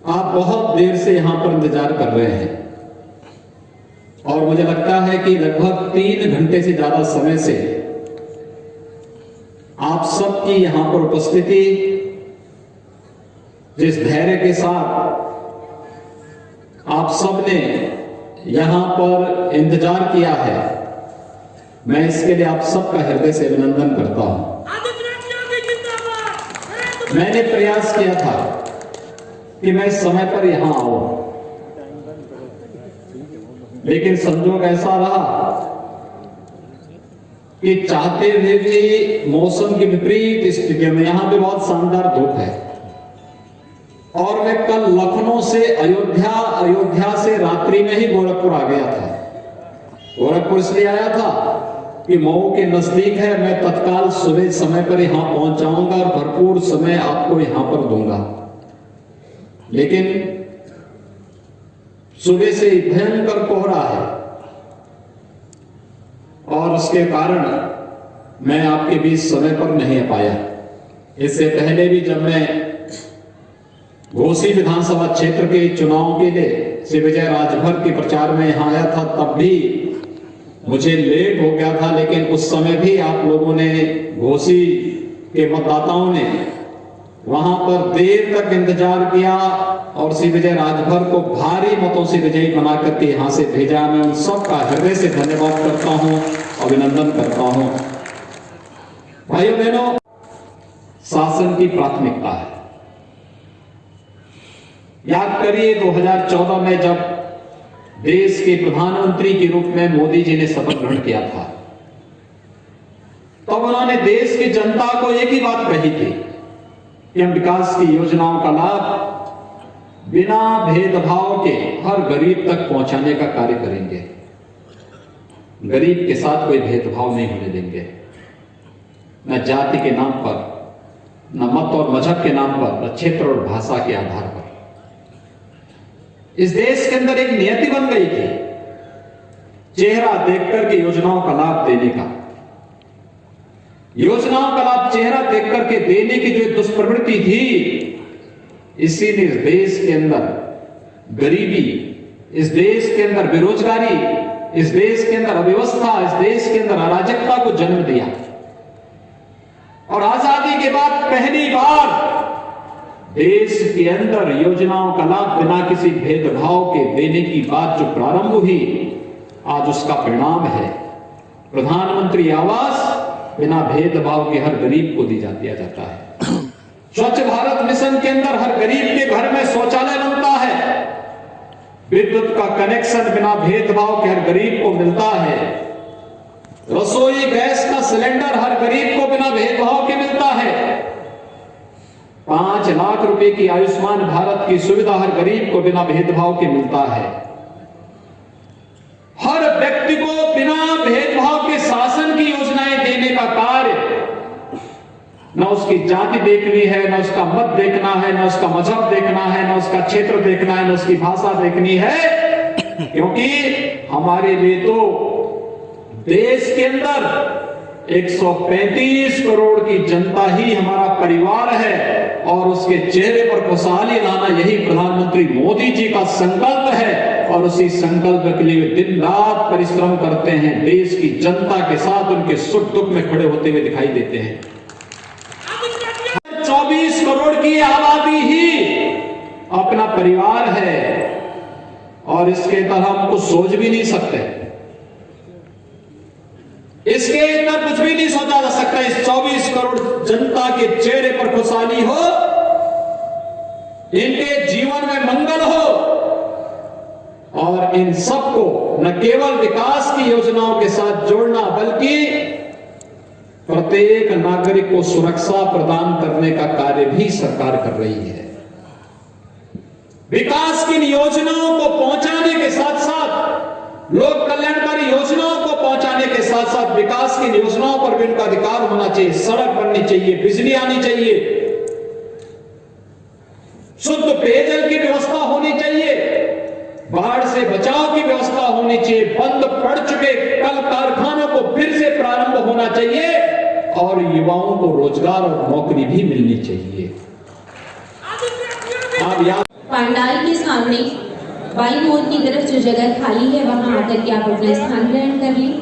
आप बहुत देर से यहां पर इंतजार कर रहे हैं और मुझे लगता है कि लगभग 3 घंटे से ज्यादा समय से आप सबकी यहां पर उपस्थिति, जिस धैर्य के साथ आप सबने यहां पर इंतजार किया है, मैं इसके लिए आप सबका हृदय से अभिनंदन करता हूं। मैंने प्रयास किया था कि मैं समय पर यहां आऊं, लेकिन संजोग ऐसा रहा कि चाहते हुए भी मौसम की विपरीत स्थितियों में, यहां पे बहुत शानदार धूप है और मैं कल लखनऊ से अयोध्या से रात्रि में ही गोरखपुर आ गया था। गोरखपुर इसलिए आया था कि मऊ के नजदीक है, मैं तत्काल सुबह समय पर यहां पहुंच जाऊंगा और भरपूर समय आपको यहां पर दूंगा। लेकिन सुबह से भयंकर कोहरा है और उसके कारण मैं आपके बीच समय पर नहीं आ पाया। इससे पहले भी जब मैं घोसी विधानसभा क्षेत्र के चुनाव के लिए श्री विजय राजभर के प्रचार में यहां आया था, तब भी मुझे लेट हो गया था, लेकिन उस समय भी आप लोगों ने, घोसी के मतदाताओं ने वहां पर देर तक इंतजार किया और श्री विजय राजभर को भारी मतों से विजयी बना करके यहां से भेजा। मैं उन सबका हृदय से धन्यवाद करता हूं, अभिनंदन करता हूं। भाइयों बहनों, शासन की प्राथमिकता है। याद करिए 2014 में जब देश के प्रधानमंत्री के रूप में मोदी जी ने शपथ ग्रहण किया था, तब उन्होंने देश की जनता को एक ही बात कही थी कि हम विकास की योजनाओं का लाभ बिना भेदभाव के हर गरीब तक पहुंचाने का कार्य करेंगे। गरीब के साथ कोई भेदभाव नहीं होने देंगे, न जाति के नाम पर, न मत और मजहब के नाम पर, न क्षेत्र और भाषा के आधार पर। इस देश के अंदर एक नियति बन गई थी चेहरा देखकर के योजनाओं का लाभ देने का। योजनाओं का लाभ चेहरा देखकर के देने की जो दुष्प्रवृत्ति थी, इसी ने इस देश के अंदर गरीबी, इस देश के अंदर बेरोजगारी, इस देश के अंदर अव्यवस्था, इस देश के अंदर अराजकता को जन्म दिया। और आजादी के बाद पहली बार देश के अंदर योजनाओं का लाभ बिना किसी भेदभाव के देने की बात जो प्रारंभ हुई, आज उसका परिणाम है प्रधानमंत्री आवास बिना भेदभाव के हर गरीब को दिया जाता है। स्वच्छ भारत मिशन के अंदर हर गरीब के घर में शौचालय बनता है, विद्युत का कनेक्शन बिना भेदभाव के हर गरीब को मिलता है, रसोई गैस का सिलेंडर हर गरीब को बिना भेदभाव के मिलता है, 5 लाख रुपए की आयुष्मान भारत की सुविधा हर गरीब को बिना भेदभाव के मिलता है। हर व्यक्ति को बिना भेदभाव के शासन की योजनाएं देने का कार्य, न उसकी जाति देखनी है, न उसका मत देखना है, न उसका मजहब देखना है, न उसका क्षेत्र देखना है, न उसकी भाषा देखनी है, क्योंकि हमारे लिए तो देश के अंदर 135 करोड़ की जनता ही हमारा परिवार है और उसके चेहरे पर खुशहाली लाना यही प्रधानमंत्री मोदी जी का संकल्प है। और उसी संकल्प के लिए दिन रात परिश्रम करते हैं, देश की जनता के साथ उनके सुख दुख में खड़े होते हुए दिखाई देते हैं। 24 करोड़ की आबादी ही अपना परिवार है और इसके तरह हम कुछ सोच भी नहीं सकते, इसके अंदर कुछ भी नहीं सोचा जा सकता। इस 24 करोड़ जनता के चेहरे पर खुशहाली हो, इनके जीवन में मंगल हो और इन सबको न केवल विकास की योजनाओं के साथ जोड़ना, बल्कि प्रत्येक नागरिक को सुरक्षा प्रदान करने का कार्य भी सरकार कर रही है। विकास की योजनाओं को पहुंचाने के साथ साथ, लोक कल्याणकारी योजनाओं को पहुंचाने के साथ साथ विकास की योजनाओं पर भी उनका अधिकार होना चाहिए। सड़क बननी चाहिए, बिजली आनी चाहिए, शुद्ध पेयजल की व्यवस्था होनी चाहिए, बाढ़ से बचाव की व्यवस्था होनी चाहिए, बंद पड़ चुके कल कारखानों को फिर से प्रारंभ होना चाहिए और युवाओं को रोजगार और नौकरी भी मिलनी चाहिए। आप याद पांडाल के सामने बाई मोड़ की तरफ जो जगह खाली है वहां आकर के आप अपना स्थान ग्रहण कर लें।